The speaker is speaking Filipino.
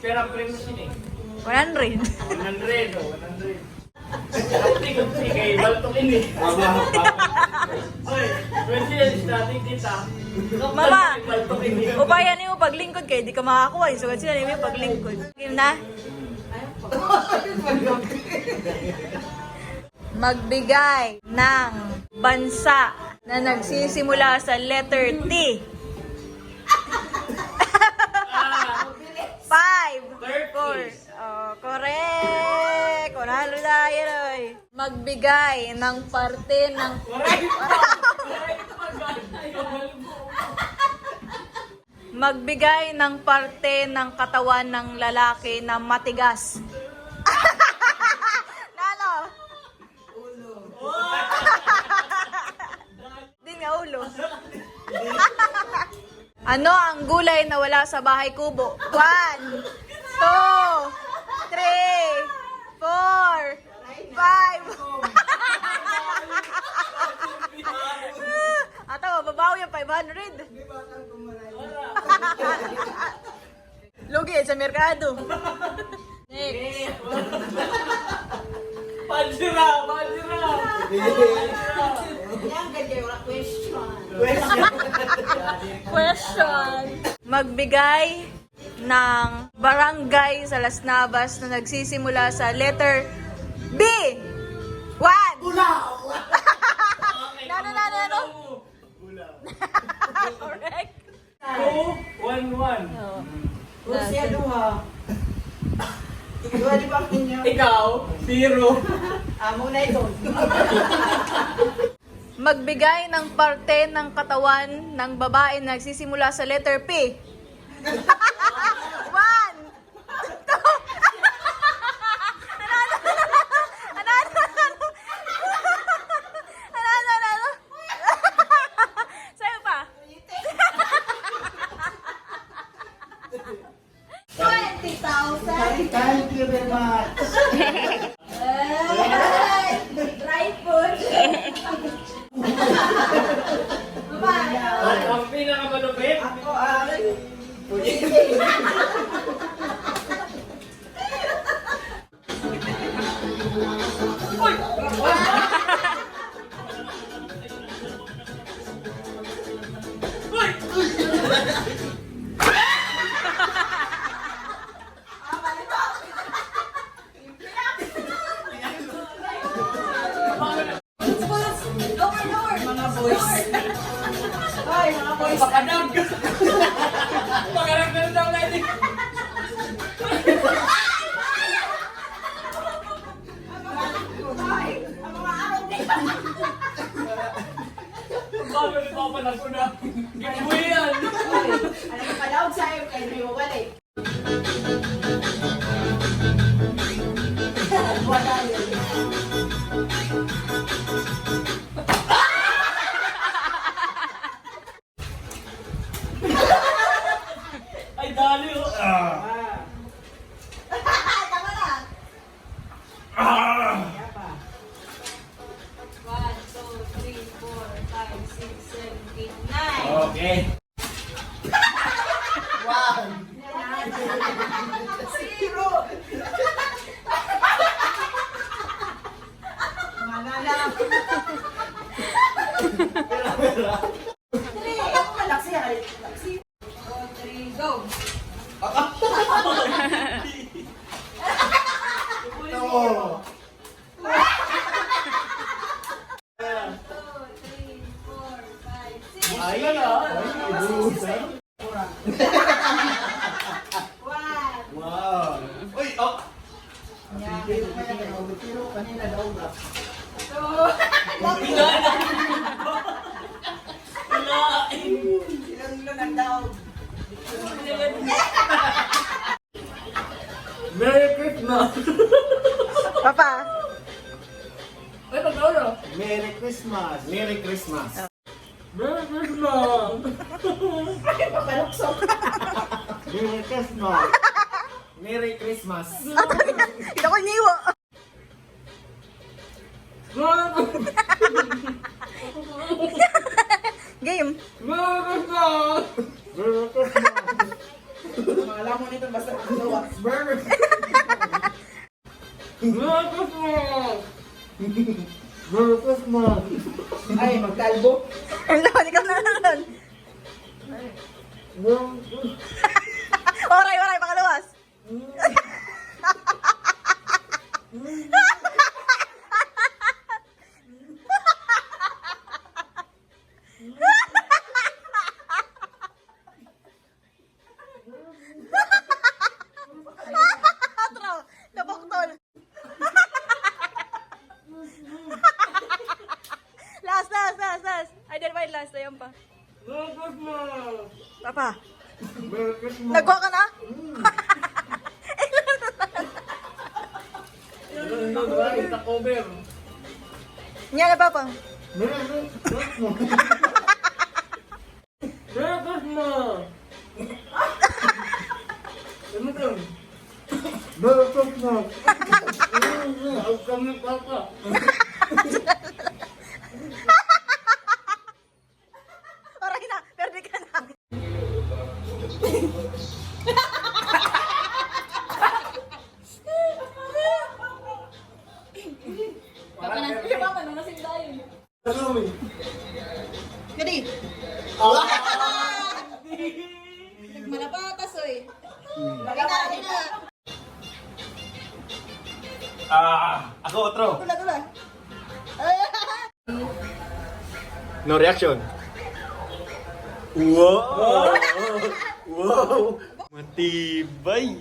Pero ang premyo siya 100. 100 o 100. Kunti kay baltok ini. Oy, pwede yan starting kita. Mama, Baltok ini. upayan niyo paglingkod kayo, di ka makakuha. Sugad sila niyo paglingkod. Game na? Magbigay ng bansa na nagsisimula sa letter T. 5, 4. Oh, correct. Kunalo tayo, Roy. Magbigay ng parte ng... Magbigay ng parte ng katawan ng lalaki na matigas. Nalo? Ulo. Din nga ulo. Ano ang gulay na wala sa bahay kubo? 1, 2, 3, 4, 5. Ata, mababaw yung 500. Lugi sa merkado. Next. Panjira! Panjira! Question. Magbigay ng barangay sa Las Navas na nagsisimula sa letter B. 1. Ulaw! Ano? Ulaw. Correct. 2, 1, 1. Siya duha. Duha di ba ninyo? Ikaw, 0. Amo na ito. Magbigay ng parte ng katawan ng babae na nagsisimula sa letter P. 1. 2. Ano? Sa'yo pa. 20,000. Thank you very much. Dry food. Ang pinakamalupit. Ako ay... Mga boys. Ay, mga boys. Pakanag! Pakanag na daw natin. Ay, ang mga araw dito. Bago ni Papa na ko na. Giveaway yan. Ano ka palaod sa'yo kay may mawali. Wala yun. Ay, dali oh. Tama na. Kaya pa. 1, 2, 3, 4, 5, 6, 7, 8, 9. Okay. Zero. Malala. Dali, ako malaksi. Laksi. 3, go. No. 2, 3, 4, 5, 6. Ayun ah. Wow. Uy, oh. Merry Christmas. Papa. Ay, pagkaulo. Merry Christmas! Merry Christmas. Merry Christmas. Merry Christmas! Merry Christmas. Hindi ako iniwa. Game. Merry Christmas. Merry Christmas! Mga lamon nito basta magawa. Merry Merry Christmas! Ay, magkalbo. Ano, ikaw na lang. Merry Oray, pakaluwas. Atro, nabuktol. Last. Ay, dahil ba yung last? Ayan pa. Papa, Merry Christmas! nagkuha ka na? Takover. Yan na, Papa. Merry Christmas! Merry Christmas! Ano to? Merry Christmas! Huwag kami papa. Oray na, perde ka na. Gadi. Nagmalapatas, oy. Lagi na. Ako, otro. Tula. No reaction. Wow! Wow! Matibay!